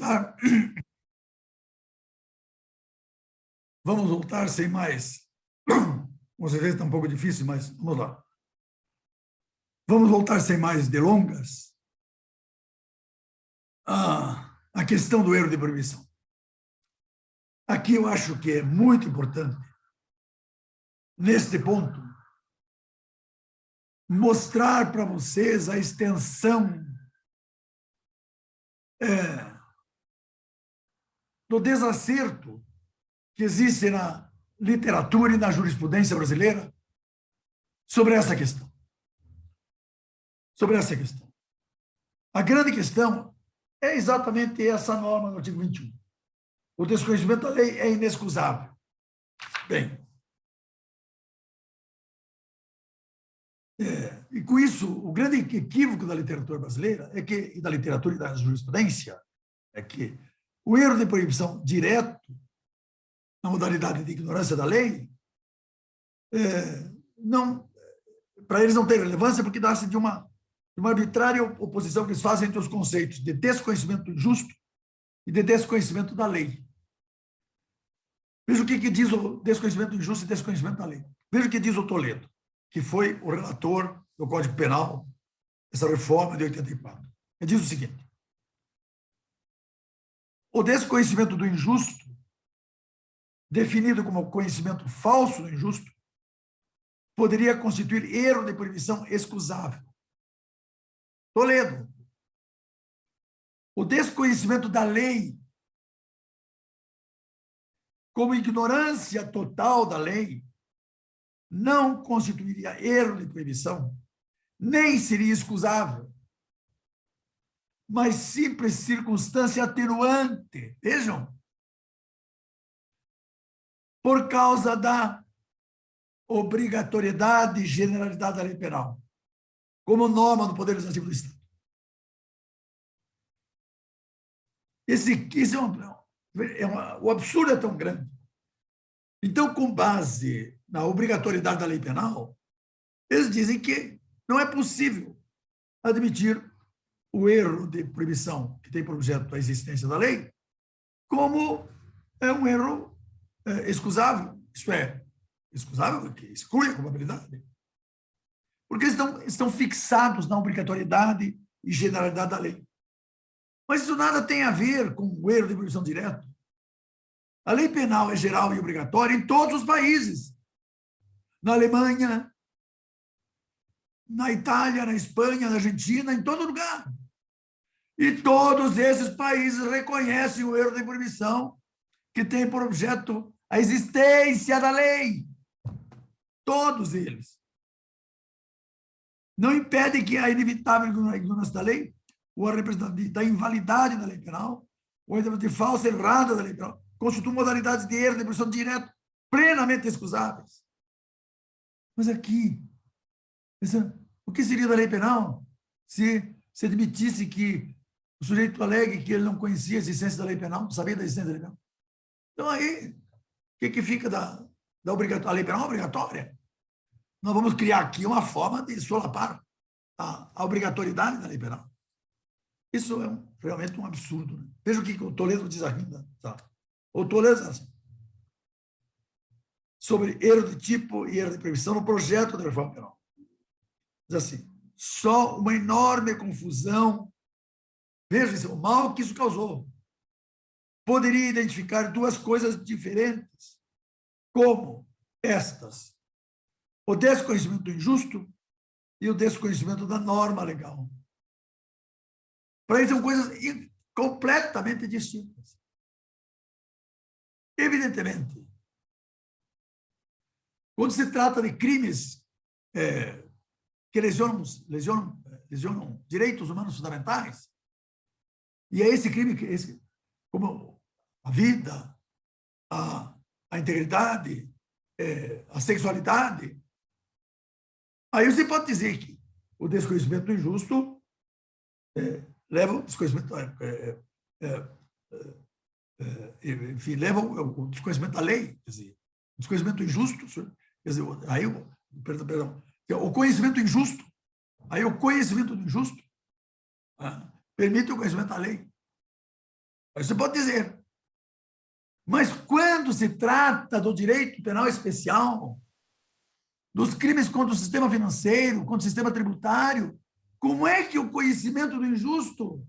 voltar. Vamos voltar sem mais. Com certeza está um pouco difícil, mas vamos lá. Vamos voltar sem mais delongas à questão do erro de proibição. Aqui eu acho que é muito importante, neste ponto, mostrar para vocês a extensão do desacerto que existe na literatura e na jurisprudência brasileira sobre essa questão. Sobre essa questão. A grande questão é exatamente essa norma do artigo 21. O desconhecimento da lei é inexcusável. Bem, e com isso, o grande equívoco da literatura brasileira e da literatura e da jurisprudência é que o erro de proibição direto na modalidade de ignorância da lei para eles não tem relevância porque dá-se de uma arbitrária oposição que eles fazem entre os conceitos de desconhecimento injusto e de desconhecimento da lei. Veja o que diz o desconhecimento injusto e desconhecimento da lei. Veja o que diz o Toledo, que foi o relator do Código Penal, essa reforma de 84. Ele diz o seguinte: o desconhecimento do injusto, definido como conhecimento falso do injusto, poderia constituir erro de proibição excusável. Toledo. O desconhecimento da lei, como ignorância total da lei, não constituiria erro de proibição, nem seria excusável, mas simples circunstância atenuante. Vejam. Por causa da obrigatoriedade e generalidade da lei penal, como norma do Poder Legislativo do Estado. O absurdo é tão grande. Então, com base na obrigatoriedade da lei penal, eles dizem que não é possível admitir o erro de proibição que tem por objeto a existência da lei como um erro excusável, isto é, excusável, que exclui a culpabilidade. Porque eles estão fixados na obrigatoriedade e generalidade da lei. Mas isso nada tem a ver com o erro de proibição direto. A lei penal é geral e obrigatória em todos os países. Na Alemanha, na Itália, na Espanha, na Argentina, em todo lugar. E todos esses países reconhecem o erro de proibição que tem por objeto a existência da lei. Todos eles. Não impede que a inevitável ignorância da lei, ou a representação da invalidade da lei penal, ou a de falsa errada da lei penal, constituam modalidades de erro de proibição direta plenamente excusáveis. Mas aqui, o que seria da lei penal se admitisse que o sujeito alegue que ele não conhecia a existência da lei penal, não sabia da existência da lei penal? Então, aí, o que fica da obrigatória? A lei penal é obrigatória. Nós vamos criar aqui uma forma de solapar a obrigatoriedade da lei penal. Isso é realmente um absurdo. Né? Veja o que o Toledo diz ainda. Tá? O Toledo diz assim, sobre erro de tipo e erro de proibição no projeto da reforma penal. Diz assim, só uma enorme confusão, veja o mal que isso causou, poderia identificar duas coisas diferentes, como estas: o desconhecimento injusto e o desconhecimento da norma legal. Para eles são coisas completamente distintas. Evidentemente, quando se trata de crimes que lesionam direitos humanos fundamentais, e é esse crime, como a vida, a integridade, a sexualidade, aí você pode dizer que o desconhecimento injusto leva o desconhecimento, enfim, leva o desconhecimento da lei, quer dizer, o desconhecimento injusto, quer dizer, aí, perdão, o conhecimento injusto, aí o conhecimento do injusto permite o conhecimento da lei. Você pode dizer. Mas quando se trata do direito penal especial, dos crimes contra o sistema financeiro, contra o sistema tributário, como é que o conhecimento do injusto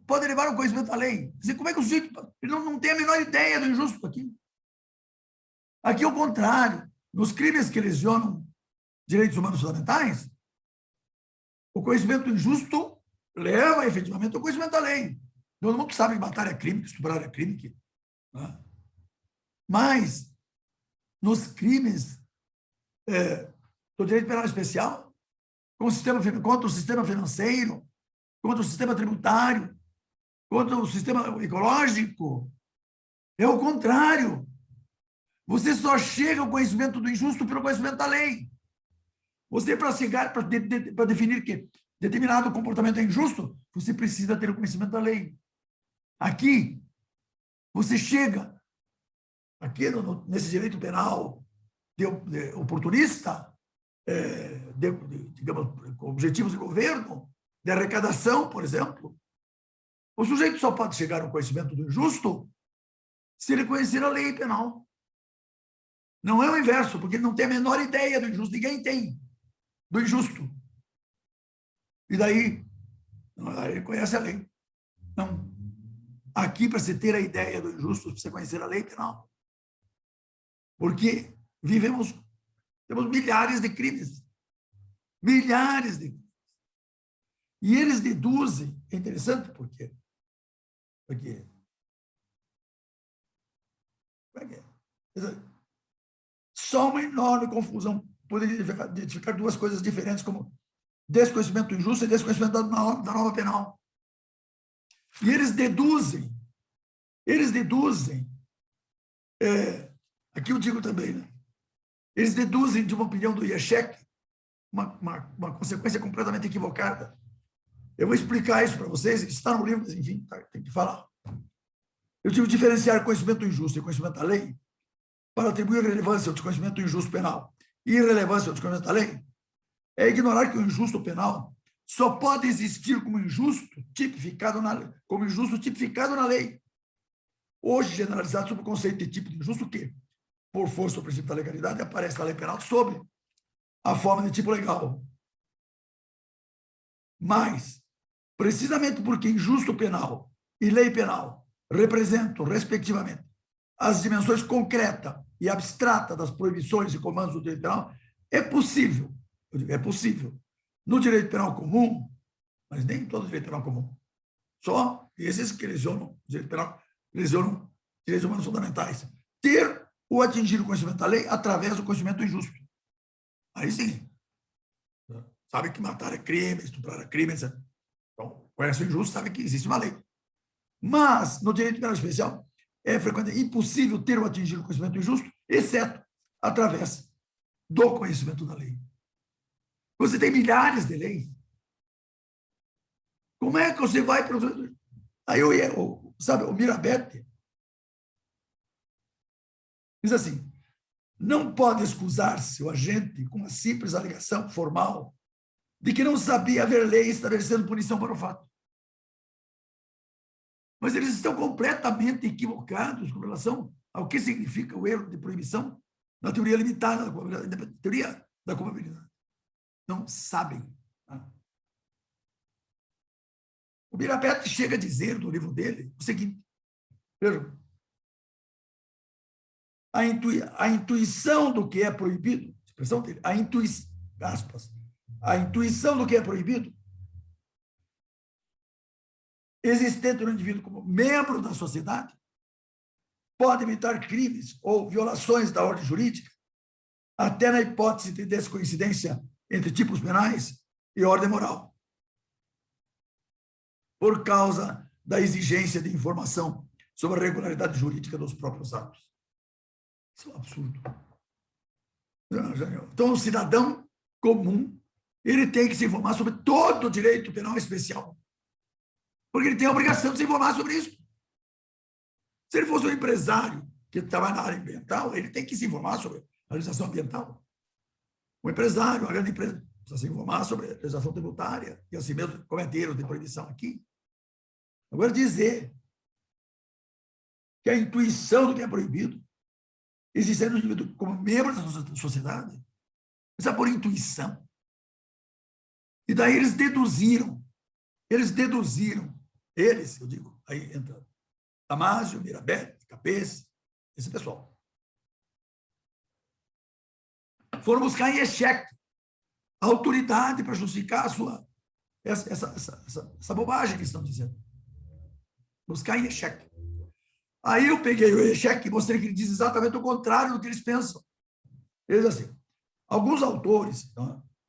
pode levar ao conhecimento da lei? Quer dizer, como é que o sujeito ele não tem a menor ideia do injusto aqui? Aqui, ao contrário, nos crimes que lesionam direitos humanos fundamentais, o conhecimento do injusto leva efetivamente ao conhecimento da lei. Todo mundo sabe que matar é crime, que estuprar é crime. Né? Mas, nos crimes do direito penal especial, contra o sistema financeiro, contra o sistema tributário, contra o sistema ecológico, é o contrário. Você só chega ao conhecimento do injusto pelo conhecimento da lei. Você, para chegar, para definir que determinado comportamento é injusto, você precisa ter o conhecimento da lei. Aqui, você chega, aqui nesse direito penal de oportunista, digamos, com objetivos de governo, de arrecadação, por exemplo, o sujeito só pode chegar ao conhecimento do injusto se ele conhecer a lei penal. Não é o inverso, porque ele não tem a menor ideia do injusto, ninguém tem, do injusto. E daí, ele conhece a lei. Não. Aqui, para você ter a ideia do injusto, você conhecer a lei penal. Porque temos milhares de crimes. Milhares de crimes. E eles deduzem, é interessante porque só uma enorme confusão poderia identificar duas coisas diferentes, como desconhecimento injusto e desconhecimento da norma penal. E eles deduzem, aqui eu digo também, né? Eles deduzem de uma opinião do Yeshek uma consequência completamente equivocada. Eu vou explicar isso para vocês, está no livro, mas enfim, tem que falar. Eu digo diferenciar conhecimento injusto e conhecimento da lei para atribuir relevância ao desconhecimento injusto penal e irrelevância ao desconhecimento da lei é ignorar que o injusto penal só pode existir como injusto tipificado na lei. Hoje, generalizado sob o conceito de tipo de injusto que, por força do princípio da legalidade, aparece na lei penal sob a forma de tipo legal. Mas, precisamente porque injusto penal e lei penal representam, respectivamente, as dimensões concreta e abstrata das proibições e comandos do direito penal, é possível, no direito penal comum, mas nem todo direito penal comum, só esses que lesionam direito penal, lesionam direitos humanos fundamentais, ter ou atingir o conhecimento da lei através do conhecimento injusto. Aí sim, sabe que matar é crime, estuprar é crime, etc. Então, conhece o injusto, sabe que existe uma lei. Mas, no direito penal especial, é frequentemente impossível ter ou atingir o conhecimento injusto, exceto através do conhecimento da lei. Você tem milhares de leis. Como é que você vai para o... Aí sabe, o Mirabete diz assim, não pode excusar-se o agente com a simples alegação formal de que não sabia haver lei estabelecendo punição para o fato. Mas eles estão completamente equivocados com relação ao que significa o erro de proibição na teoria limitada, na teoria da culpabilidade. Não sabem. Tá? O Mirabete chega a dizer no livro dele o seguinte, veja, a intuição do que é proibido, expressão dele, a intuição do que é proibido, existente no indivíduo como membro da sociedade, pode evitar crimes ou violações da ordem jurídica, até na hipótese de descoincidência entre tipos penais e ordem moral, por causa da exigência de informação sobre a regularidade jurídica dos próprios atos. Isso é um absurdo. Então, o cidadão comum, ele tem que se informar sobre todo o direito penal especial, porque ele tem a obrigação de se informar sobre isso. Se ele fosse um empresário que trabalha na área ambiental, ele tem que se informar sobre a legislação ambiental. O empresário, a grande empresa, precisa se informar sobre a legislação tributária e assim mesmo cometer erros de proibição aqui. Agora, dizer que a intuição do que é proibido existe no indivíduo como membro da sociedade, isso é por intuição. E daí eles deduziram, eu digo, aí entra Damásio, Mirabete, Capês, esse pessoal. Foram buscar em Echec a autoridade para justificar a sua, essa bobagem que estão dizendo. Buscar em Echec. Aí eu peguei o Echec e mostrei que ele diz exatamente o contrário do que eles pensam. Eles assim, alguns autores,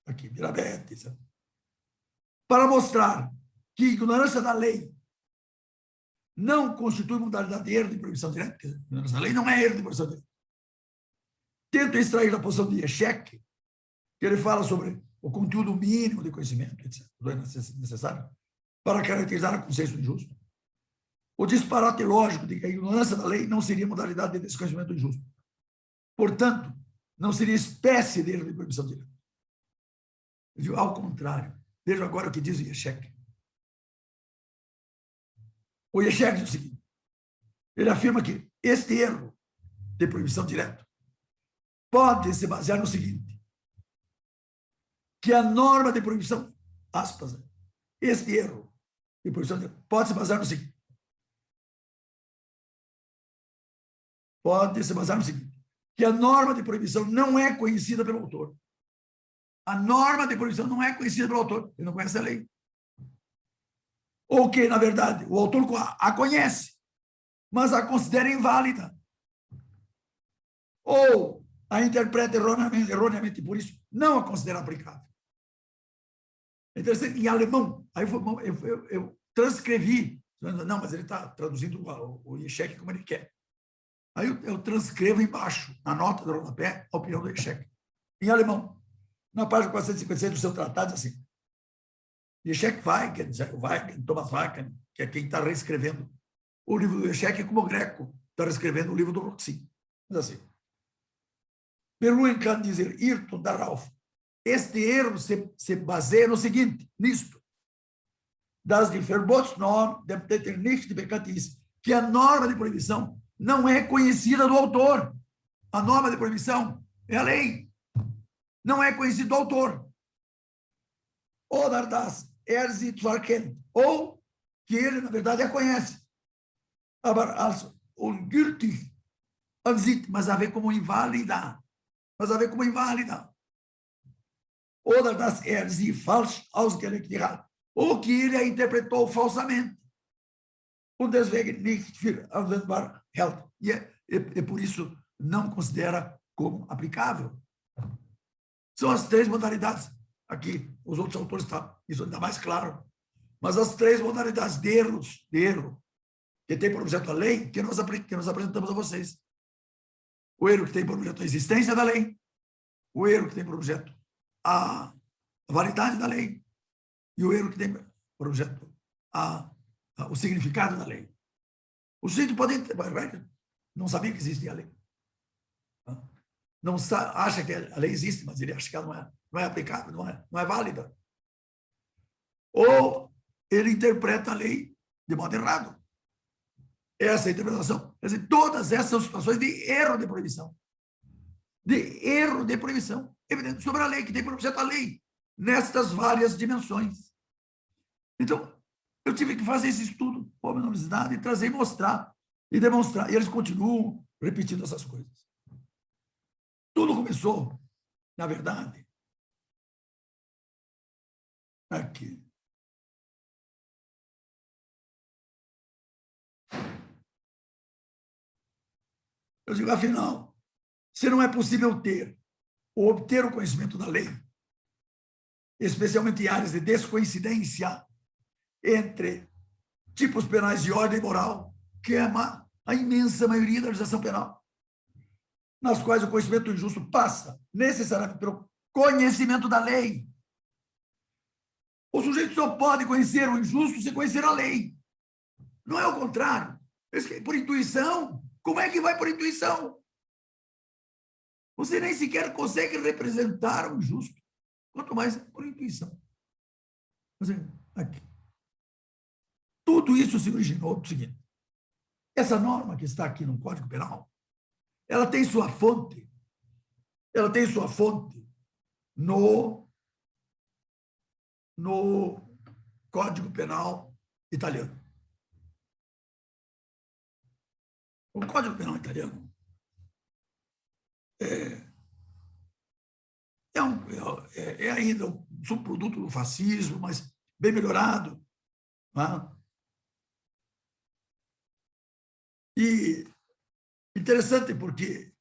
aqui, Mirabete, para mostrar que ignorância da lei não constitui modalidade de erro de proibição direta, quer dizer, ignorância da lei não é erro de proibição direta. Tento extrair da posição de Echec, que ele fala sobre o conteúdo mínimo de conhecimento, etc., necessário para caracterizar a consciência injusta. O disparate lógico de que a ignorância da lei não seria modalidade de desconhecimento injusto. Portanto, não seria espécie de erro de proibição direta. Eu digo, ao contrário. Veja agora o que diz o Echec. O Echec diz o seguinte, ele afirma que este erro de proibição direta pode se basear no seguinte, que a norma de proibição, aspas, este erro de proibição direta pode se basear no seguinte, que a norma de proibição não é conhecida pelo autor. A norma de proibição não é conhecida pelo autor, ele não conhece a lei. Ou que, na verdade, o autor a conhece, mas a considera inválida. Ou a interpreta erroneamente, por isso não a considera aplicável. É interessante, em alemão, aí eu transcrevi, não, mas ele está traduzindo o Echec como ele quer. Aí eu transcrevo embaixo, na nota do rodapé, a opinião do Echec, em alemão. Na página 456 do seu tratado, diz assim, Echec Weigand, Thomas Weigand, que é quem está reescrevendo o livro do Echec, como o Greco está reescrevendo o livro do Roxy. Mas assim, Berlin kann dizer Irrtum darauf. Este erro se baseia no seguinte, nisto, dass die Verbotsnorm dem Täter nicht bekannt ist, que a norma de proibição não é conhecida do autor. A norma de proibição é a lei. Não é conhecida do autor. Oder das sie zu erkennen. Ou que ele, na verdade, a conhece. Aber als ungültig ansieht, mas a ver como inválida. Oder dass sie falsch ausgelegt hat. Ou que ele a interpretou falsamente. Und deswegen nicht für anwendbar hält. E por isso não considera como aplicável. São as três modalidades. Aqui, os outros autores estão, isso ainda mais claro. Mas as três modalidades de erro, que tem por objeto a lei, que nós apresentamos a vocês. O erro que tem por objeto a existência da lei, o erro que tem por objeto a validade da lei, e o erro que tem por objeto o significado da lei. O sujeito pode não sabia que existia a lei. Não acha que a lei existe, mas ele acha que ela não é aplicável, não é válida. Ou ele interpreta a lei de modo errado. Essa é a interpretação. Quer dizer, todas essas são situações de erro de proibição. Evidente, sobre a lei, que tem por objeto a lei, nestas várias dimensões. Então, eu tive que fazer esse estudo pormenorizado e trazer e mostrar e demonstrar. E eles continuam repetindo essas coisas. Tudo começou, na verdade, aqui. Eu digo, afinal, se não é possível ter ou obter o conhecimento da lei, especialmente em áreas de descoincidência entre tipos penais de ordem moral, que é a imensa maioria da legislação penal, nas quais o conhecimento injusto passa necessariamente pelo conhecimento da lei. O sujeito só pode conhecer o injusto se conhecer a lei. Não é o contrário. Por intuição. Como é que vai por intuição? Você nem sequer consegue representar o injusto, quanto mais por intuição. Aqui. Tudo isso se originou do seguinte: essa norma que está aqui no Código Penal, ela tem sua fonte no Código Penal italiano. O Código Penal italiano é ainda um subproduto do fascismo, mas bem melhorado. Né? E interessante porque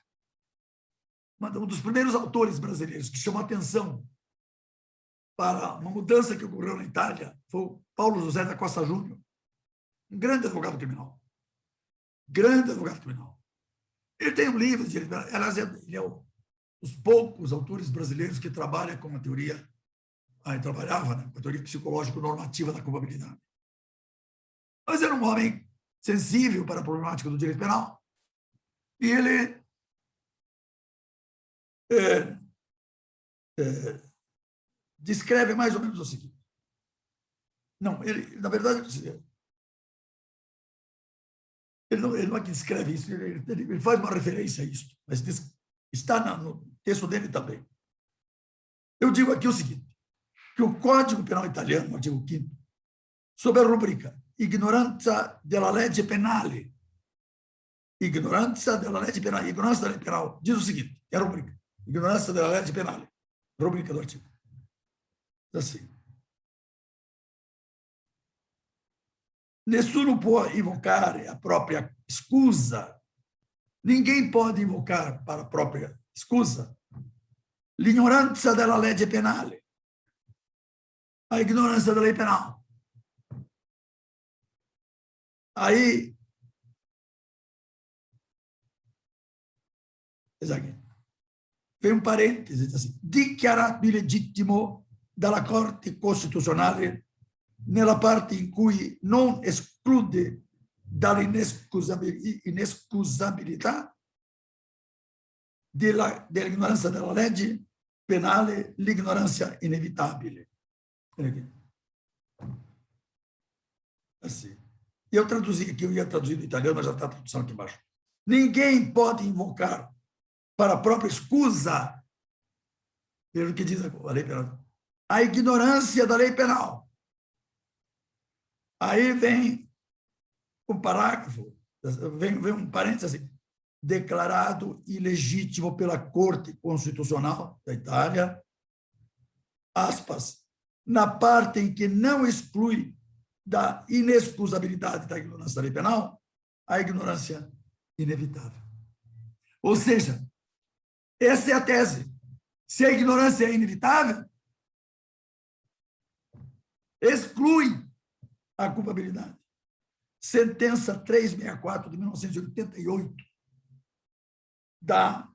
um dos primeiros autores brasileiros que chamou atenção para uma mudança que ocorreu na Itália foi o Paulo José da Costa Júnior, um grande advogado criminal. Grande advogado criminal. Ele tem um livro, aliás, ele é um dos poucos autores brasileiros que trabalha com a teoria, ele trabalhava, né, com a teoria psicológico-normativa da culpabilidade. Mas era um homem sensível para a problemática do direito penal e ele descreve mais ou menos o seguinte. Não, ele, na verdade, ele não é que descreve isso, ele faz uma referência a isso, mas está no texto dele também. Eu digo aqui o seguinte, que o Código Penal italiano, no artigo 5º, sob a rubrica ignoranza della legge penale, ignoranza della legge penale, ignorância da lei penal, diz o seguinte, é a rubrica, ignorância della legge penale, rubrica do artigo. Assim. Nessuno può invocare a própria scusa, ninguém pode invocar para a própria scusa l'ignoranza della legge penale, a ignorância da lei penal. Aí, vem um parêntese, assim, dichiarato illegittimo dalla Corte Costituzionale nella parte in cui non esclude dall'inescusabilità dell'ignoranza della legge penale l'ignoranza inevitabile. Assim. Eu traduzi aqui, eu ia traduzir do italiano, mas já está a tradução aqui embaixo. Ninguém pode invocar para a própria escusa, veja o que diz a lei penal, a ignorância da lei penal. Aí vem um parágrafo, vem um parênteses assim, declarado ilegítimo pela Corte Constitucional da Itália, aspas, na parte em que não exclui da inexcusabilidade da ignorância da lei penal a ignorância inevitável. Ou seja, essa é a tese. Se a ignorância é inevitável, exclui a culpabilidade. Sentença 364 de 1988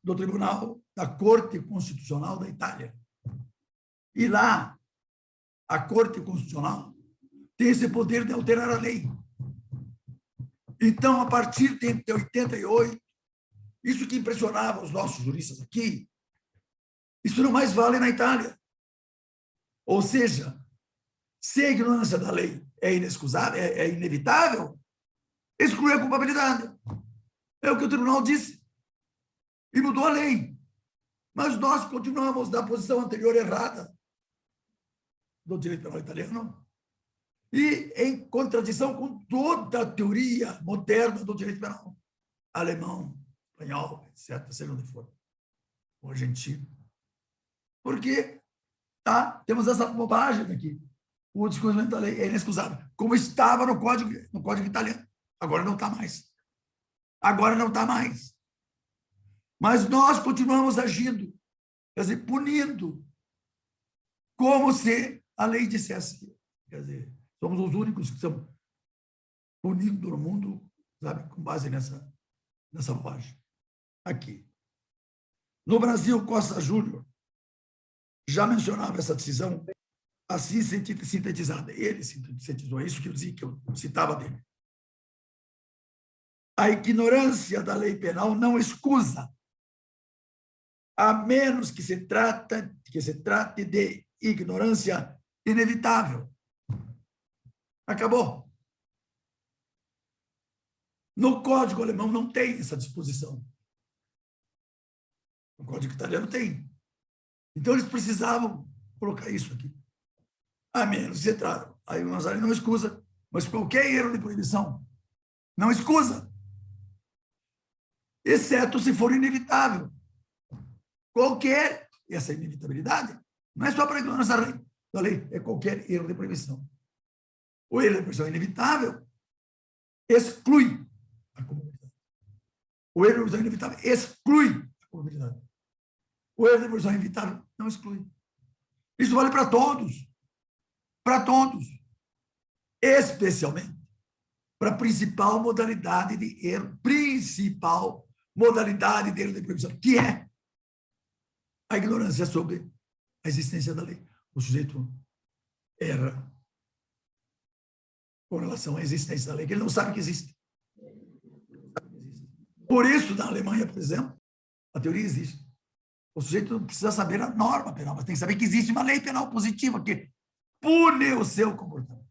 do Tribunal da Corte Constitucional da Itália. E lá, a Corte Constitucional tem esse poder de alterar a lei. Então, a partir de 88, isso que impressionava os nossos juristas aqui, isso não mais vale na Itália. Ou seja, se a ignorância da lei é inexcusável, é inevitável, exclui a culpabilidade. É o que o tribunal disse. E mudou a lei. Mas nós continuamos na posição anterior errada do direito penal italiano e em contradição com toda a teoria moderna do direito penal. Alemão, espanhol, etc., seja onde for. O argentino. Porque temos essa bobagem aqui. O descumprimento da lei é inexcusável, como estava no código italiano. Agora não está mais. Agora não está mais. Mas nós continuamos agindo, quer dizer, punindo, como se a lei dissesse. Quer dizer, somos os únicos que estamos punindo no mundo, sabe, com base nessa bobagem. Aqui. No Brasil, Costa Júnior já mencionava essa decisão assim sintetizada. Ele sintetizou isso que eu dizia, que eu citava dele. A ignorância da lei penal não excusa, a menos que se trate de ignorância inevitável. Acabou. No Código Alemão não tem essa disposição. No Código Italiano tem. Então, eles precisavam colocar isso aqui. A menos que se trata. Aí o Mazari não escusa, mas qualquer erro de proibição não escusa, exceto se for inevitável. Qualquer, essa inevitabilidade, não é só para a ignorância da lei, é qualquer erro de proibição. O erro de proibição inevitável exclui a comunidade. O erro de proibição inevitável exclui a comunidade. O erro de proibição inevitável não exclui. Isso vale para todos. Para todos. Especialmente para a principal modalidade de erro, principal modalidade de erro de proibição, que é a ignorância sobre a existência da lei. O sujeito erra com relação à existência da lei, que ele não sabe que existe. Por isso, na Alemanha, por exemplo, a teoria existe. O sujeito não precisa saber a norma penal, mas tem que saber que existe uma lei penal positiva que pune o seu comportamento.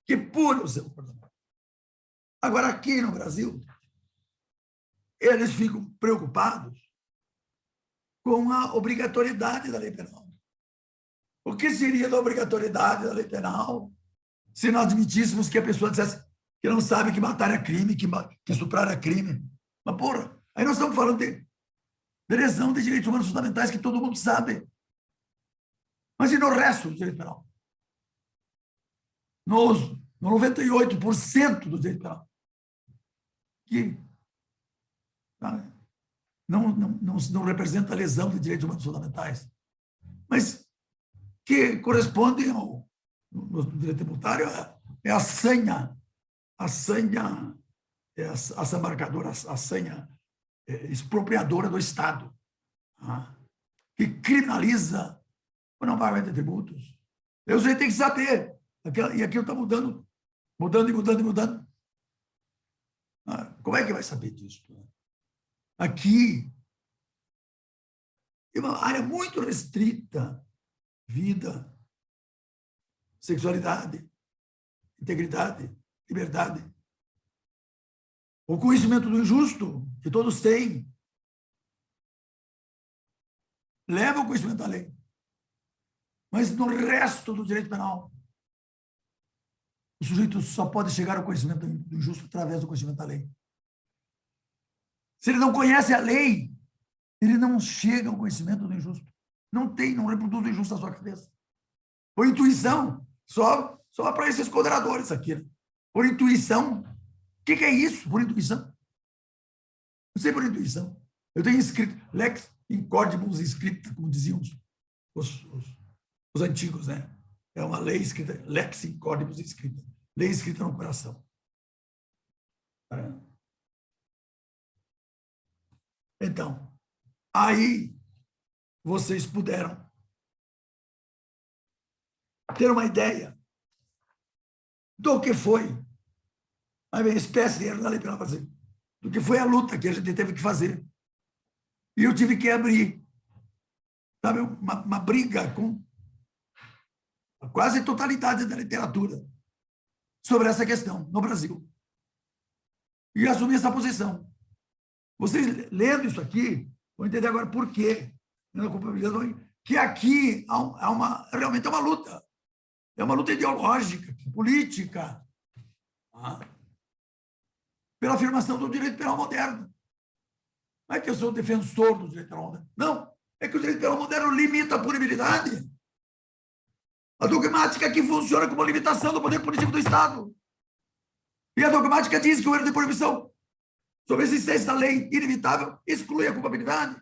Que pune o seu comportamento. Agora, aqui no Brasil, eles ficam preocupados com a obrigatoriedade da lei penal. O que seria da obrigatoriedade da lei penal se nós admitíssemos que a pessoa dissesse que não sabe que matar é crime, que estuprar é crime? Mas, porra, aí nós estamos falando de lesão de direitos humanos fundamentais que todo mundo sabe. Mas e no resto do direito penal? No 98% do direito penal. Que não representa a lesão de direitos humanos fundamentais, mas que corresponde no direito tributário é a senha, é a marcadora, a senha expropriadora do Estado, que criminaliza o não pagamento de tributos. Eu sei, tem que saber, e aquilo está mudando. Como é que vai saber disso? Aqui é uma área muito restrita: vida, sexualidade, integridade, liberdade. O conhecimento do injusto, que todos têm, leva ao conhecimento da lei. Mas no resto do direito penal, o sujeito só pode chegar ao conhecimento do injusto através do conhecimento da lei. Se ele não conhece a lei, ele não chega ao conhecimento do injusto. Não reproduz o injusto na sua cabeça. Por intuição, só para esses condenadores aqui. Por intuição. O que é isso, por intuição? Não sei por intuição. Eu tenho escrito, lex incordibus scripta, como diziam os antigos, né? É uma lei escrita, lex incordibus scripta, lei escrita no coração. Então, aí vocês puderam ter uma ideia do que foi a espécie de erro da lei penal brasileira, do que foi a luta que a gente teve que fazer. E eu tive que abrir, sabe, uma briga com a quase totalidade da literatura sobre essa questão no Brasil. E assumir essa posição. Vocês lendo isso aqui, vão entender agora por quê. Que aqui realmente é uma luta. É uma luta ideológica, política, pela afirmação do direito penal moderno. Não é que eu sou defensor do direito penal moderno. Não, é que o direito penal moderno limita a punibilidade. A dogmática que funciona como limitação do poder punitivo do Estado. E a dogmática diz que o erro de proibição sobre a existência da lei inevitável exclui a culpabilidade.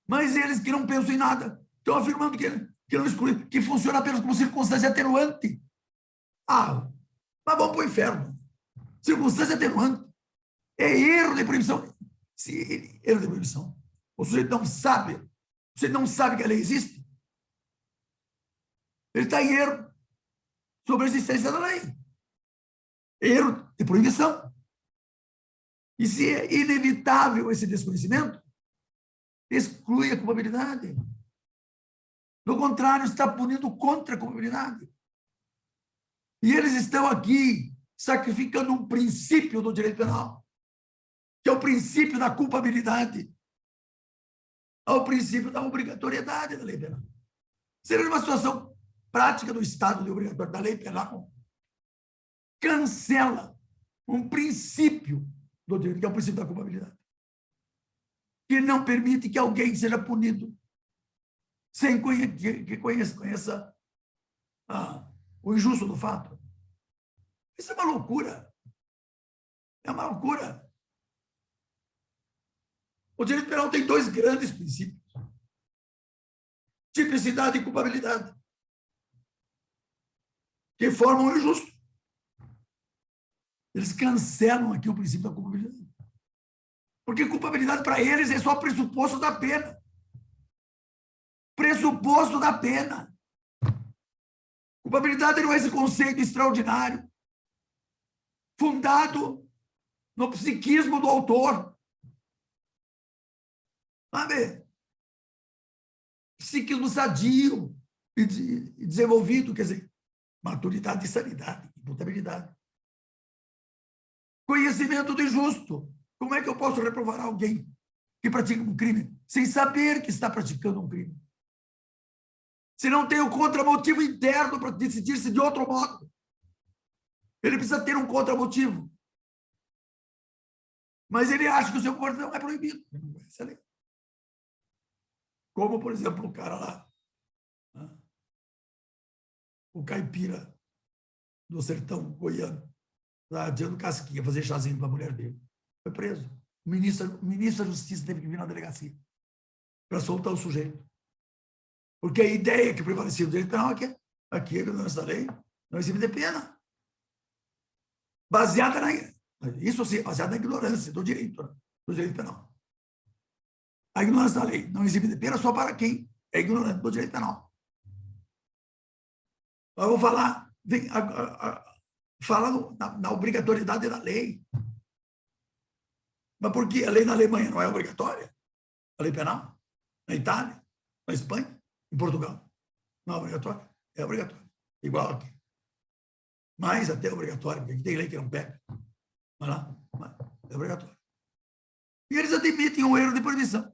Mas eles que não pensam em nada estão afirmando que não exclui, que funciona apenas como circunstância atenuante. Mas vamos para o inferno. Circunstância atenuante é erro de proibição. Erro de proibição. O sujeito não sabe. Você não sabe que a lei existe. Ele está em erro sobre a existência da lei. Erro de proibição. E se é inevitável esse desconhecimento, exclui a culpabilidade. Do contrário, está punindo contra a culpabilidade. E eles estão aqui sacrificando um princípio do direito penal, que é o princípio da culpabilidade, ao princípio da obrigatoriedade da lei penal. Seria uma situação prática do Estado de obrigatoriedade da lei penal, cancela um princípio do direito, que é o princípio da culpabilidade, que não permite que alguém seja punido sem que conheça o injusto do fato. Isso é uma loucura. É uma loucura. O direito penal tem dois grandes princípios: tipicidade e culpabilidade, que formam o injusto. Eles cancelam aqui o princípio da culpabilidade. Porque culpabilidade, para eles, é só pressuposto da pena. Pressuposto da pena. Culpabilidade não é esse conceito extraordinário, fundado no psiquismo do autor. Sabe? Psiquismo sadio e desenvolvido, quer dizer, maturidade e sanidade, imputabilidade. Conhecimento do injusto. Como é que eu posso reprovar alguém que pratica um crime sem saber que está praticando um crime? Se não tem o contramotivo interno para decidir-se de outro modo. Ele precisa ter um contramotivo. Mas ele acha que o seu comportamento não é proibido. Como, por exemplo, o cara lá, o caipira do sertão goiano, lá tirando casquinha, fazer chazinho para a mulher dele. Foi preso. O ministro da Justiça teve que vir na delegacia para soltar o sujeito. Porque a ideia que prevalecia do direito penal é que aqui a ignorância da lei não exime de pena. Baseada na ignorância do direito penal. A ignorância da lei não exime de pena só para quem é ignorante do direito penal. Eu vou falar, na obrigatoriedade da lei. Mas por que a lei na Alemanha não é obrigatória? A lei penal? Na Itália? Na Espanha? Em Portugal? Não é obrigatória? É obrigatória. Igual aqui. Mais até obrigatório, porque aqui tem lei que não pega. Mas lá, é obrigatório. E eles admitem um erro de proibição,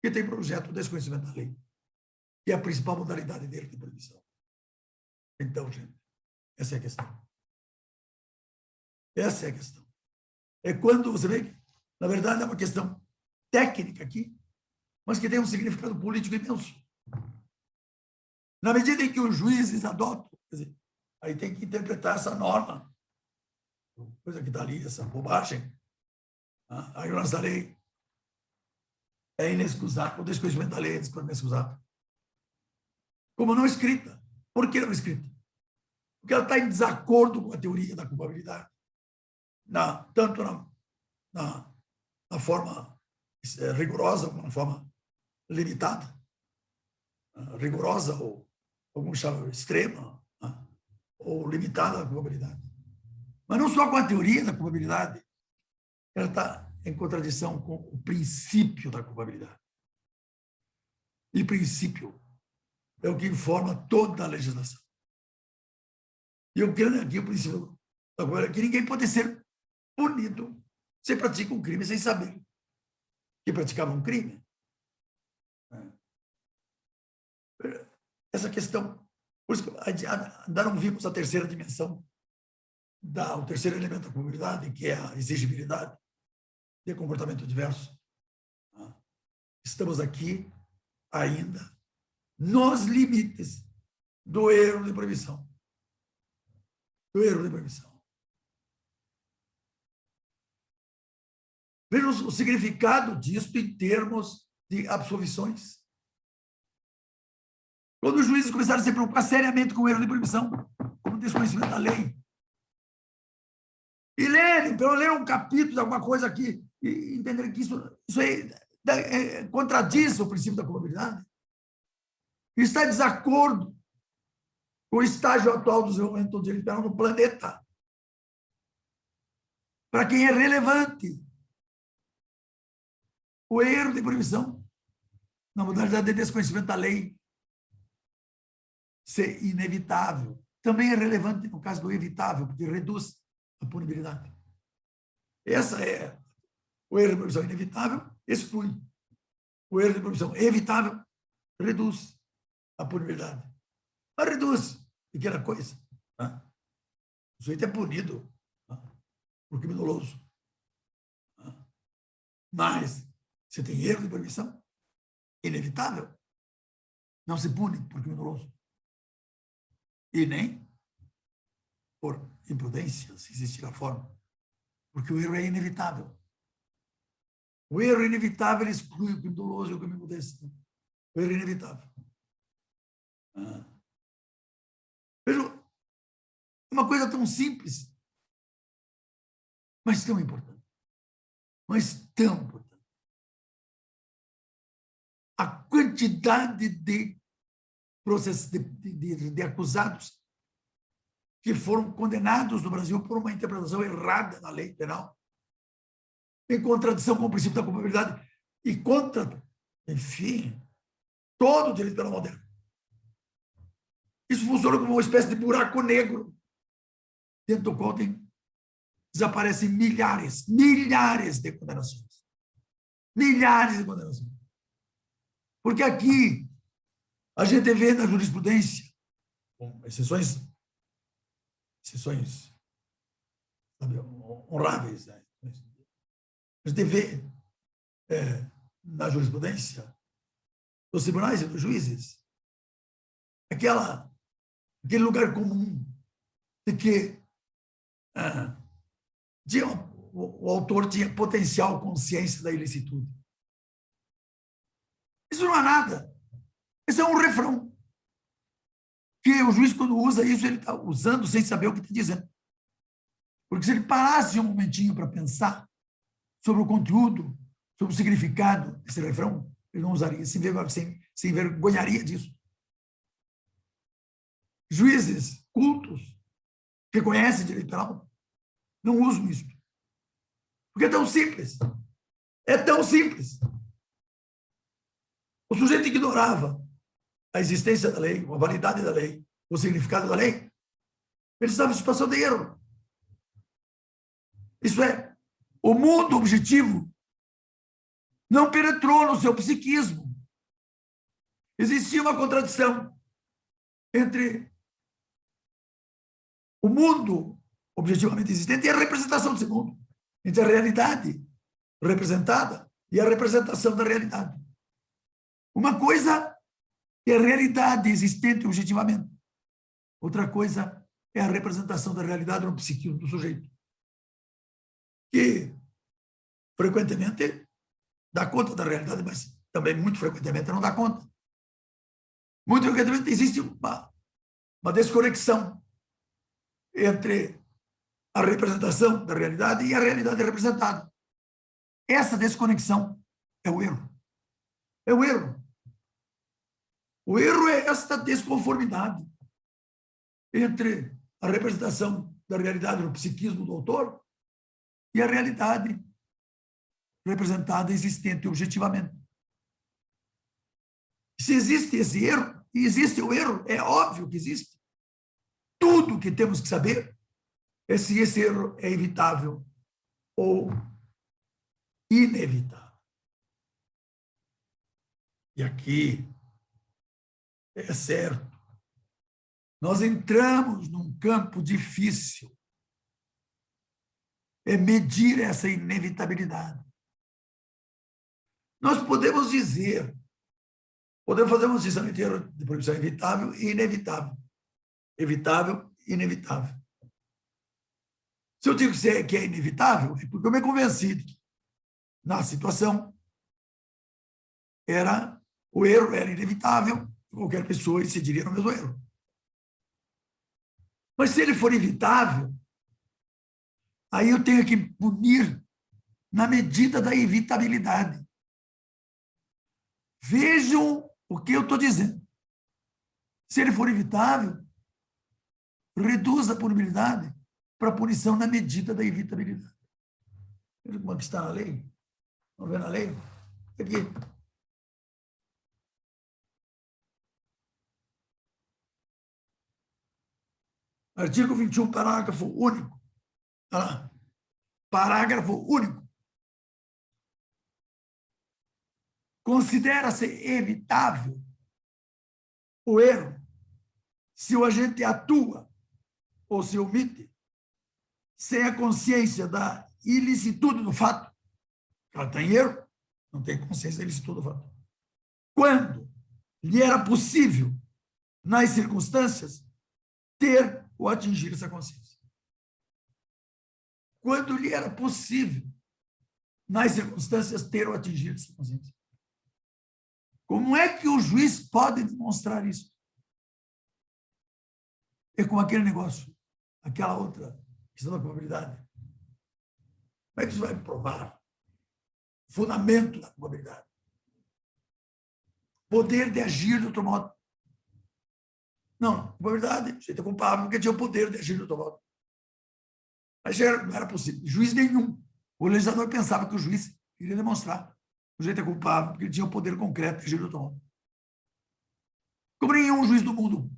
que tem projeto o desconhecimento da lei, que é a principal modalidade de erro de proibição. Então, gente, essa é a questão. Essa é a questão. É quando você vê que, na verdade, é uma questão técnica aqui, mas que tem um significado político imenso. Na medida em que os juízes adotam, quer dizer, aí tem que interpretar essa norma, coisa que está ali, essa bobagem, a ignorância da lei é inexcusável, o desconhecimento da lei é inexcusável. Como não escrita. Por que não escrita? Porque ela está em desacordo com a teoria da culpabilidade. Tanto na forma rigorosa como na forma limitada. Rigorosa ou como chama, extrema, ou limitada a culpabilidade. Mas não só com a teoria da culpabilidade, ela está em contradição com o princípio da culpabilidade. E princípio é o que informa toda a legislação. E eu quero aqui o princípio da culpabilidade é que ninguém pode ser punido se pratica um crime sem saber que praticava um crime. Essa questão, por isso que ainda não vimos a terceira dimensão, o terceiro elemento da culpabilidade, que é a exigibilidade de comportamento diverso. Estamos aqui ainda nos limites do erro de proibição. Do erro de proibição. Vejam o significado disso em termos de absolvições. Quando os juízes começaram a se preocupar seriamente com o erro de proibição, como desconhecimento da lei, e lerem um capítulo de alguma coisa aqui, e entenderem que isso contradiz o princípio da culpabilidade, está em desacordo com o estágio atual do desenvolvimento do direito penal no planeta. Para quem é relevante, o erro de proibição, na modalidade de desconhecimento da lei, ser inevitável. Também é relevante no caso do evitável, porque reduz a punibilidade. Essa é o erro de proibição inevitável, exclui. O erro de proibição evitável reduz a punibilidade. Mas reduz pequena coisa. Né? O sujeito é punido, né, por criminoso. Né? Mas você tem erro de proibição inevitável, não se pune por criminoso. E nem por imprudência, se existir a forma. Porque o erro é inevitável. O erro inevitável exclui o crime doloso e o crime imprudente. O erro é inevitável. Vejam, é uma coisa tão simples, mas tão importante. Mas tão importante. A quantidade de processos, de acusados que foram condenados no Brasil por uma interpretação errada da lei penal, em contradição com o princípio da culpabilidade e contra, enfim, todo o direito penal moderno. Isso funciona como uma espécie de buraco negro, dentro do qual desaparecem milhares de condenações. Milhares de condenações. Porque aqui a gente vê na jurisprudência, com exceções sabe, honráveis, né? A gente vê na jurisprudência dos tribunais e dos juízes aquele lugar comum de que o autor tinha potencial consciência da ilicitude. Isso não é nada. Isso é um refrão. Que o juiz, quando usa isso, ele está usando sem saber o que está dizendo. Porque se ele parasse um momentinho para pensar sobre o conteúdo, sobre o significado desse refrão, ele não usaria, se envergonharia disso. Juízes cultos, que conhecem direito penal, não usam isso. Porque é tão simples. É tão simples. O sujeito ignorava a existência da lei, a validade da lei, o significado da lei, ele estava em situação de erro. Isso é, o mundo objetivo não penetrou no seu psiquismo. Existia uma contradição entre o mundo objetivamente existente e a representação desse mundo, entre a realidade representada e a representação da realidade. Uma coisa é a realidade existente objetivamente. Outra coisa é a representação da realidade no psiquismo do sujeito, que frequentemente dá conta da realidade, mas também muito frequentemente não dá conta. Muito frequentemente existe uma desconexão entre a representação da realidade e a realidade representada. Essa desconexão é o erro. É o erro. O erro é esta desconformidade entre a representação da realidade no psiquismo do autor e a realidade representada, existente objetivamente. Se existe esse erro, e existe o erro, é óbvio que existe. Tudo que temos que saber é se esse erro é evitável ou inevitável. E aqui, é certo, nós entramos num campo difícil. É medir essa inevitabilidade. Nós podemos dizer, podemos fazer uma distinção entre erro de proibição evitável e inevitável. Evitável e inevitável. Se eu digo que é inevitável, é porque eu me convenci de que, na situação, o erro era inevitável, qualquer pessoa incidiria no mesmo erro. Mas se ele for evitável, aí eu tenho que punir na medida da evitabilidade. Vejam o que eu estou dizendo. Se ele for evitável, reduz a punibilidade para a punição na medida da evitabilidade. Veja como é que está na lei. Vamos ver na lei? Aqui. Artigo 21, parágrafo único. Parágrafo único. Considera-se evitável o erro se o agente atua ou se omite sem a consciência da ilicitude do fato. Ela está em erro, não tem consciência da ilicitude do fato. Quando lhe era possível, nas circunstâncias, ter ou atingir essa consciência. Quando lhe era possível, nas circunstâncias, ter ou atingir essa consciência. Como é que o juiz pode demonstrar isso? É com aquele negócio, aquela outra questão da probabilidade. Como é que isso vai provar? Fundamento da probabilidade. Poder de agir de outro modo. Não, probabilidade, o sujeito é culpável porque tinha o poder de agir de outro modo. Mas não era possível. Juiz nenhum. O legislador pensava que o juiz iria demonstrar que o sujeito é culpável porque ele tinha o poder concreto de agir de outro modo. Como nenhum juiz do mundo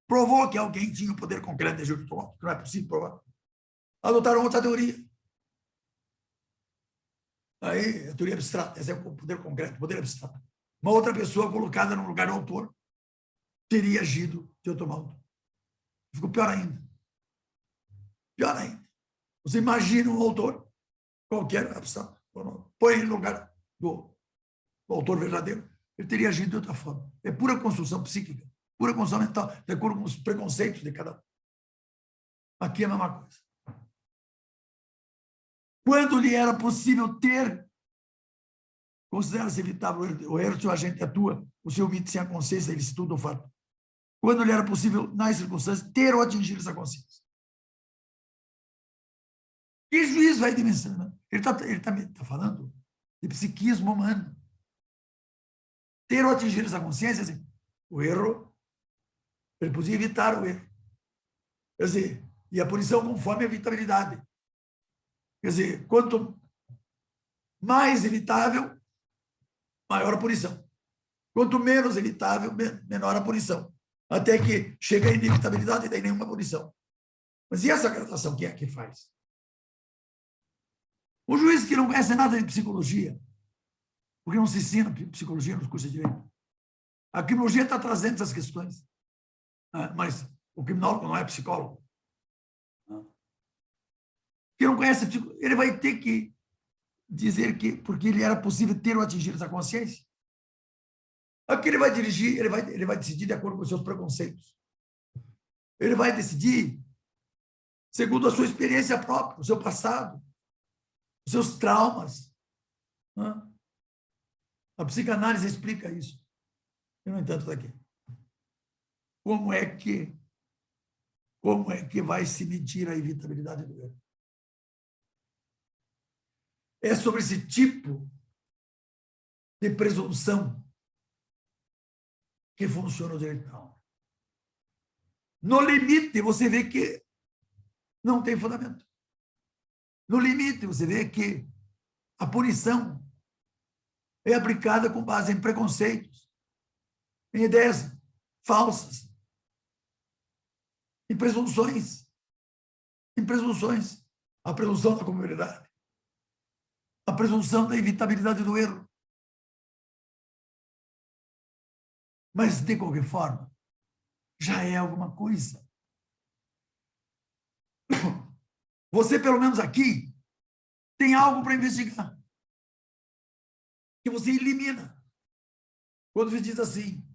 provou que alguém tinha o poder concreto de agir de outro modo, que não é possível provar. Adotaram outra teoria. Aí, a teoria abstrata, esse é o poder concreto, o poder abstrato. Uma outra pessoa colocada no lugar do autor teria agido de outro modo. Ficou pior ainda. Pior ainda. Você imagina um autor, qualquer abstrato, põe ele no lugar do autor verdadeiro, ele teria agido de outra forma. É pura construção psíquica, pura construção mental, de acordo com os preconceitos de cada um. Aqui é a mesma coisa. Quando lhe era possível ter, considera-se evitável o erro se o agente atua, o seu omite sem a consciência da ilicitude do fato. Quando lhe era possível, nas circunstâncias, ter ou atingir essa consciência. Que juiz vai dimensionar? Ele está falando de psiquismo humano. Ter ou atingir essa consciência, assim, o erro, ele podia evitar o erro. Quer dizer, e a punição conforme a evitabilidade. Quer dizer, quanto mais evitável, maior a punição. Quanto menos evitável, menor a punição. Até que chega a inevitabilidade e daí nenhuma punição. Mas e essa gradação, quem é que faz? O juiz que não conhece nada de psicologia, porque não se ensina psicologia nos cursos de direito. A criminologia está trazendo essas questões. Mas o criminólogo não é psicólogo. Que não conhece psicologia, ele vai ter que dizer que porque ele era possível ter ou atingir essa consciência. Aqui ele vai dirigir, ele vai decidir de acordo com os seus preconceitos. Ele vai decidir segundo a sua experiência própria, o seu passado, os seus traumas. A psicanálise explica isso. E, no entanto, está aqui. Como é que vai se medir a evitabilidade do erro? É sobre esse tipo de presunção que funciona o direito penal. No limite, você vê que não tem fundamento. No limite, você vê que a punição é aplicada com base em preconceitos, em ideias falsas, em presunções. A presunção da comunidade, a presunção da evitabilidade do erro. Mas, de qualquer forma, já é alguma coisa. Você, pelo menos aqui, tem algo para investigar. Que você elimina. Quando você diz assim,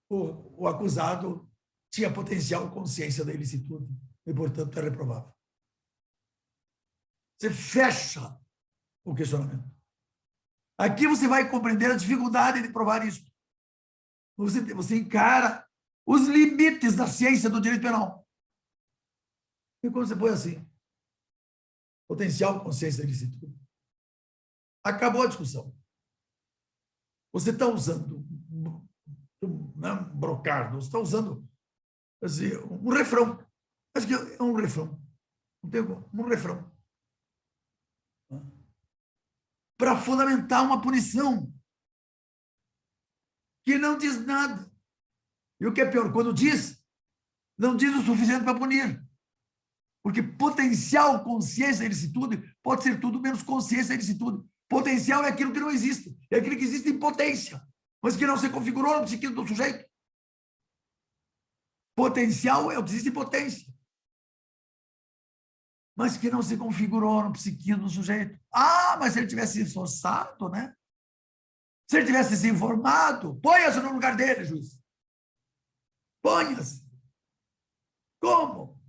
o acusado tinha potencial consciência da ilicitude e, portanto, é reprovável. Você fecha o questionamento. Aqui você vai compreender a dificuldade de provar isso. Você encara os limites da ciência do direito penal. E quando você põe assim, potencial consciência da ilicitude, acabou a discussão. Você está usando um brocardo, você está usando assim, um refrão. Acho que é um refrão. Não tem como, um refrão. Para fundamentar uma punição que não diz nada. E o que é pior, quando diz, não diz o suficiente para punir. Porque potencial, consciência e licitude pode ser tudo menos consciência e licitude. Potencial é aquilo que não existe. É aquilo que existe em potência, mas que não se configurou no psiquismo do sujeito. Potencial é o que existe em potência, mas que não se configurou no psiquismo do sujeito. Ah, mas se ele tivesse se esforçado, né? Se ele tivesse se informado, ponha-se no lugar dele, juiz. Ponha-se. Como?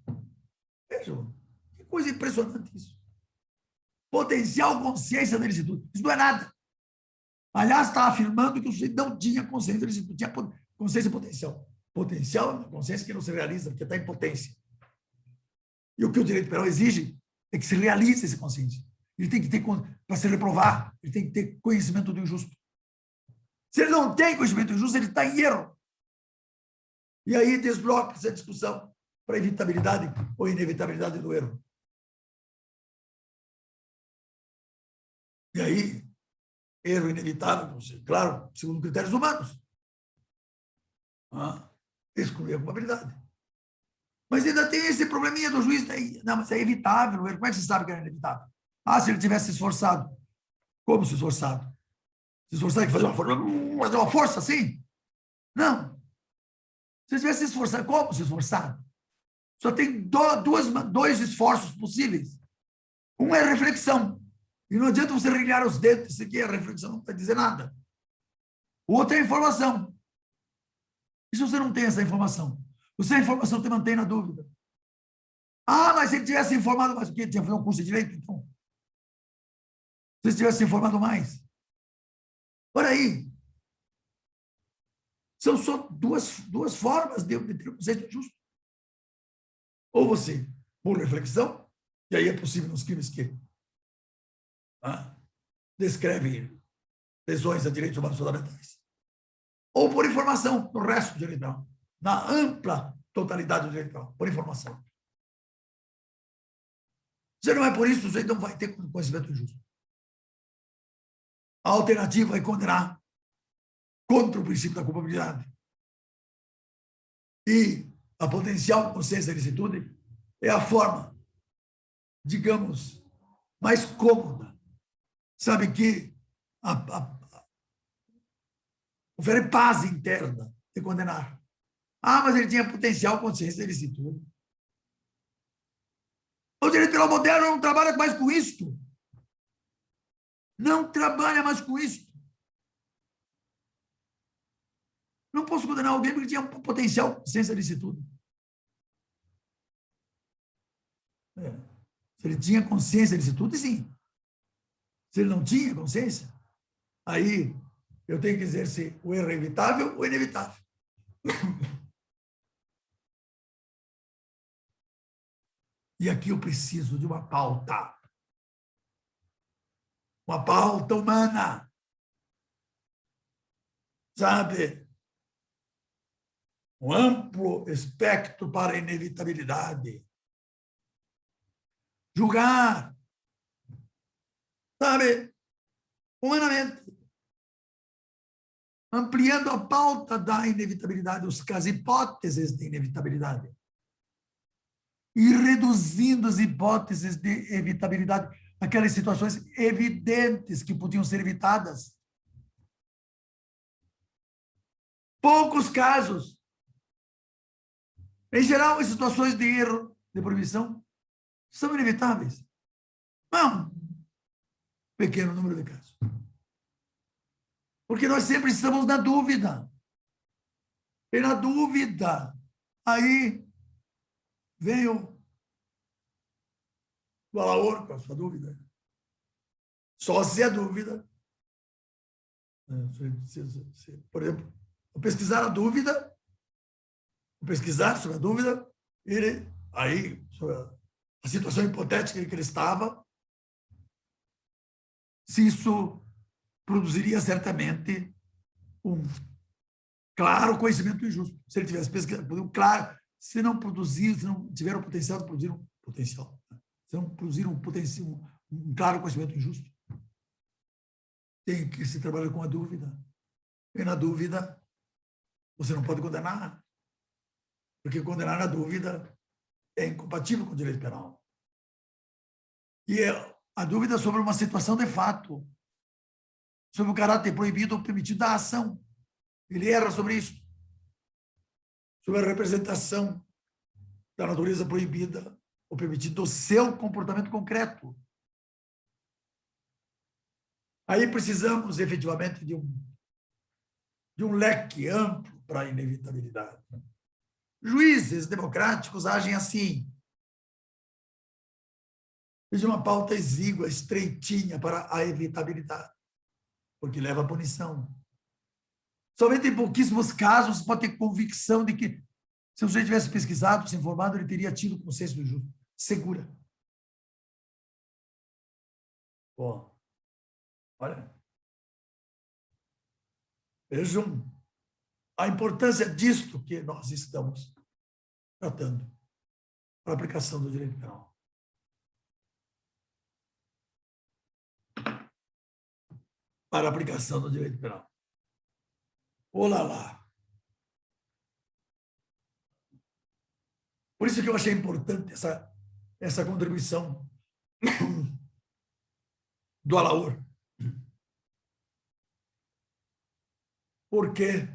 Vejam, que coisa impressionante isso. Potencial consciência da licitude. Isso não é nada. Aliás, está afirmando que o sujeito não tinha consciência da licitude, tinha consciência potencial. Potencial é uma consciência que não se realiza, porque está em potência. E o que o direito penal exige é que se realize essa consciência. Ele tem que ter, para se reprovar, ele tem que ter conhecimento do injusto. Se ele não tem conhecimento do injusto, ele está em erro. E aí desbloca essa discussão para evitabilidade ou inevitabilidade do erro. E aí, erro inevitável, claro, segundo critérios humanos. Excluir a culpabilidade. Mas ainda tem esse probleminha do juiz. Não, mas é evitável. Como é que você sabe que era inevitável? Se ele tivesse se esforçado. Como se esforçado? Se esforçar que fazer uma força assim? Não. Se ele tivesse se esforçado, como se esforçado? Só tem dois esforços possíveis. Um é reflexão. E não adianta você regar os dedos, isso aqui é reflexão, não vai dizer nada. O outro é informação. E se você não tem essa informação? Você a informação te mantém na dúvida. Mas se ele tivesse informado mais, o quê? Tinha que fazer um curso de direito, então? Se ele tivesse informado mais. Olha aí. São só duas formas de ter o conceito justo. Ou você, por reflexão, e aí é possível nos crimes que descrevem lesões a direitos humanos fundamentais. Ou por informação, no resto do direito penal. Na ampla totalidade do direito penal, por informação. Se não é por isso, o sujeito não vai ter conhecimento injusto. A alternativa é condenar contra o princípio da culpabilidade. E a potencial consciência da ilicitude é a forma, digamos, mais cômoda. Sabe que confere paz interna de condenar. Mas ele tinha potencial consciência da ilicitude. O direito penal moderno não trabalha mais com isto. Não trabalha mais com isto. Não posso condenar alguém porque tinha potencial consciência da ilicitude. Se ele tinha consciência da ilicitude, sim. Se ele não tinha consciência, aí eu tenho que dizer se o erro é evitável ou inevitável. E aqui eu preciso de uma pauta. Uma pauta humana. Sabe? Um amplo espectro para a inevitabilidade. Julgar. Sabe? Humanamente. Ampliando a pauta da inevitabilidade, as hipóteses de inevitabilidade. E reduzindo as hipóteses de evitabilidade, aquelas situações evidentes que podiam ser evitadas. Poucos casos. Em geral, as situações de erro, de proibição, são inevitáveis. Não. Pequeno número de casos. Porque nós sempre estamos na dúvida. E na dúvida, aí vem o alaor com a sua dúvida. Só se a dúvida, por exemplo, ao pesquisar a dúvida, pesquisar sobre a dúvida, ele, aí, sobre a situação hipotética em que ele estava, se isso produziria certamente um claro conhecimento injusto. Se ele tivesse pesquisado, claro, se não produzir, se não tiver o potencial de produzir um potencial, se não produzir um claro conhecimento injusto, tem que se trabalhar com a dúvida. E na dúvida, você não pode condenar. Porque condenar na dúvida é incompatível com o direito penal. E a dúvida sobre uma situação de fato, sobre o caráter proibido ou permitido da ação. Ele erra sobre isso. Sobre a representação da natureza proibida ou permitida do seu comportamento concreto. Aí precisamos, efetivamente, de um leque amplo para a inevitabilidade. Juízes democráticos agem assim, de uma pauta exígua, estreitinha para a evitabilidade, porque leva à punição. Somente em pouquíssimos casos pode ter convicção de que, se o sujeito tivesse pesquisado, se informado, ele teria tido consciência do justo. Segura. Bom, olha. Vejam a importância disto que nós estamos tratando para a aplicação do direito penal. Para a aplicação do direito penal. Olá lá. Por isso que eu achei importante essa contribuição do Alaor. Porque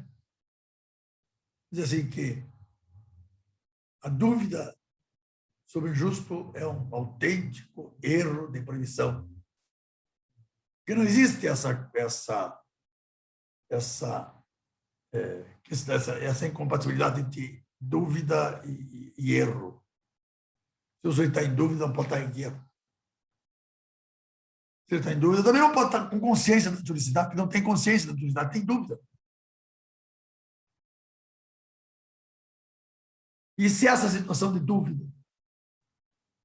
diz assim que a dúvida sobre o justo é um autêntico erro de proibição. Porque não existe essa incompatibilidade entre dúvida e erro. Se o sujeito está em dúvida, não pode estar em erro. Se ele está em dúvida, também não pode estar com consciência da juridicidade, porque não tem consciência da juridicidade, tem dúvida. E se essa situação de dúvida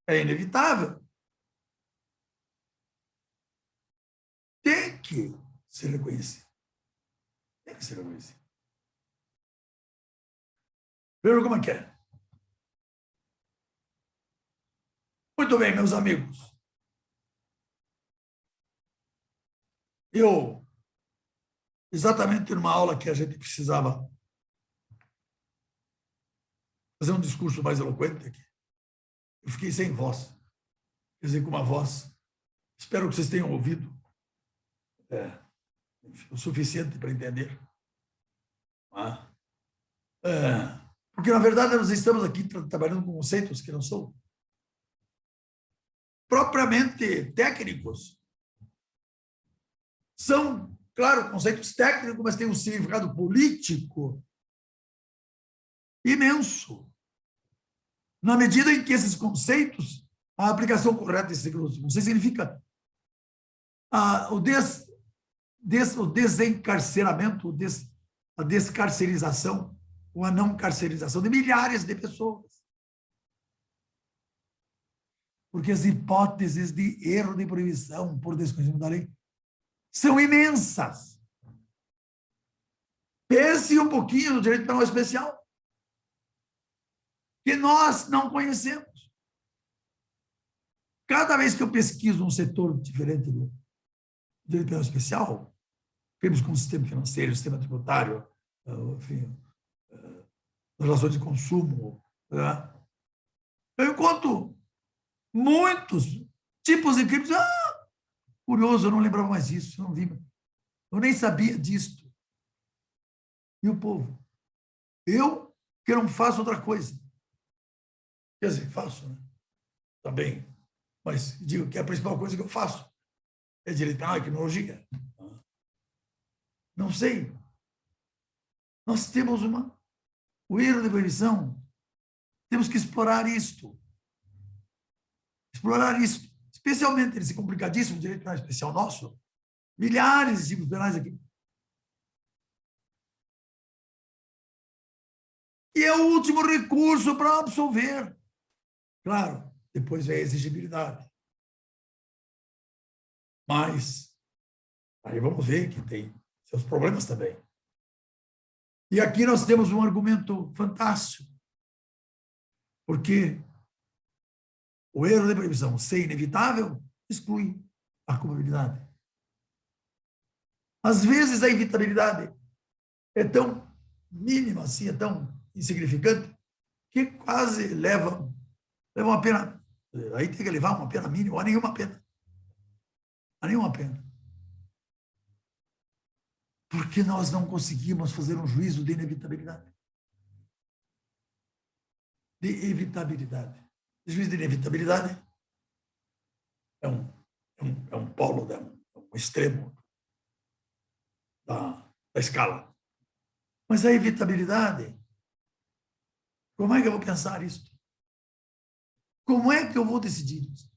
é inevitável, tem que ser reconhecido. Tem que ser reconhecido. Veja como é que é. Muito bem, meus amigos. Eu, exatamente numa aula que a gente precisava fazer um discurso mais eloquente aqui, eu fiquei sem voz. Quer dizer, com uma voz, espero que vocês tenham ouvido o suficiente para entender. Porque, na verdade, nós estamos aqui trabalhando com conceitos que não são propriamente técnicos. São, claro, conceitos técnicos, mas têm um significado político imenso. Na medida em que esses conceitos, a aplicação correta desses conceitos significa o desencarceramento, a descarcerização, ou a não carcerização de milhares de pessoas. Porque as hipóteses de erro de proibição por desconhecimento da lei são imensas. Pense um pouquinho no direito penal especial, que nós não conhecemos. Cada vez que eu pesquiso um setor diferente do direito penal especial, crimes com o sistema financeiro, o sistema tributário, enfim, relações de consumo, eu encontro muitos tipos de crimes. Curioso, eu não lembrava mais disso, eu não vi. Eu nem sabia disto. E o povo? Eu que não faço outra coisa. Quer dizer, faço, né? Também. Mas digo que a principal coisa que eu faço é direito penal e criminologia. Não sei. Nós temos o erro de proibição. Temos que explorar isto. Explorar isso. Especialmente nesse complicadíssimo direito penal especial nosso. Milhares de tipos penais aqui. E é o último recurso para absolver. Claro, depois vem a exigibilidade. Mas aí vamos ver que tem seus problemas também. E aqui nós temos um argumento fantástico. Porque o erro de proibição ser inevitável exclui a culpabilidade. Às vezes a evitabilidade é tão mínima assim, é tão insignificante, que quase leva leva uma pena, aí tem que levar uma pena mínima, ou a nenhuma pena. A nenhuma pena. Porque nós não conseguimos fazer um juízo de inevitabilidade. De evitabilidade. O juízo de inevitabilidade é um polo, um extremo da escala. Mas a evitabilidade, como é que eu vou pensar isso? Como é que eu vou decidir isso?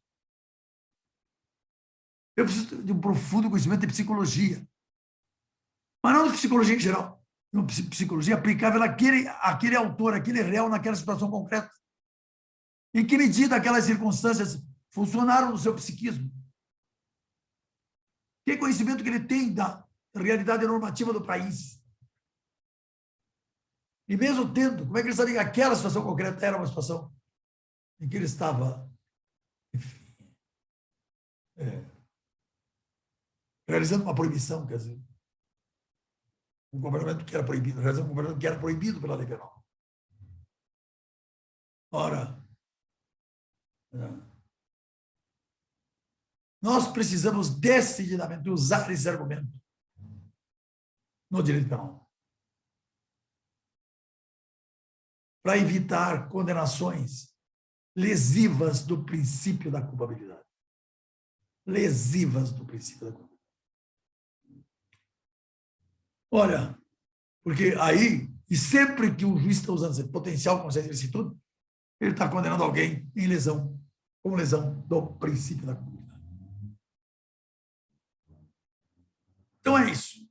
Eu preciso de um profundo conhecimento de psicologia, mas não de psicologia em geral, uma psicologia aplicável àquele autor, aquele réu, naquela situação concreta. Em que medida aquelas circunstâncias funcionaram no seu psiquismo? Que conhecimento que ele tem da realidade normativa do país? E mesmo tendo, como é que ele sabia que aquela situação concreta era uma situação em que ele estava, enfim, realizando uma proibição, quer dizer, um comportamento que era proibido, realizando um comportamento que era proibido pela lei penal. Ora, nós precisamos decididamente usar esse argumento no direito penal para evitar condenações lesivas do princípio da culpabilidade. Lesivas do princípio da culpabilidade. Olha, porque aí, e sempre que o juiz está usando esse potencial consciência de ilicitude, ele está condenando alguém em lesão, como lesão do princípio da culpabilidade. Então é isso.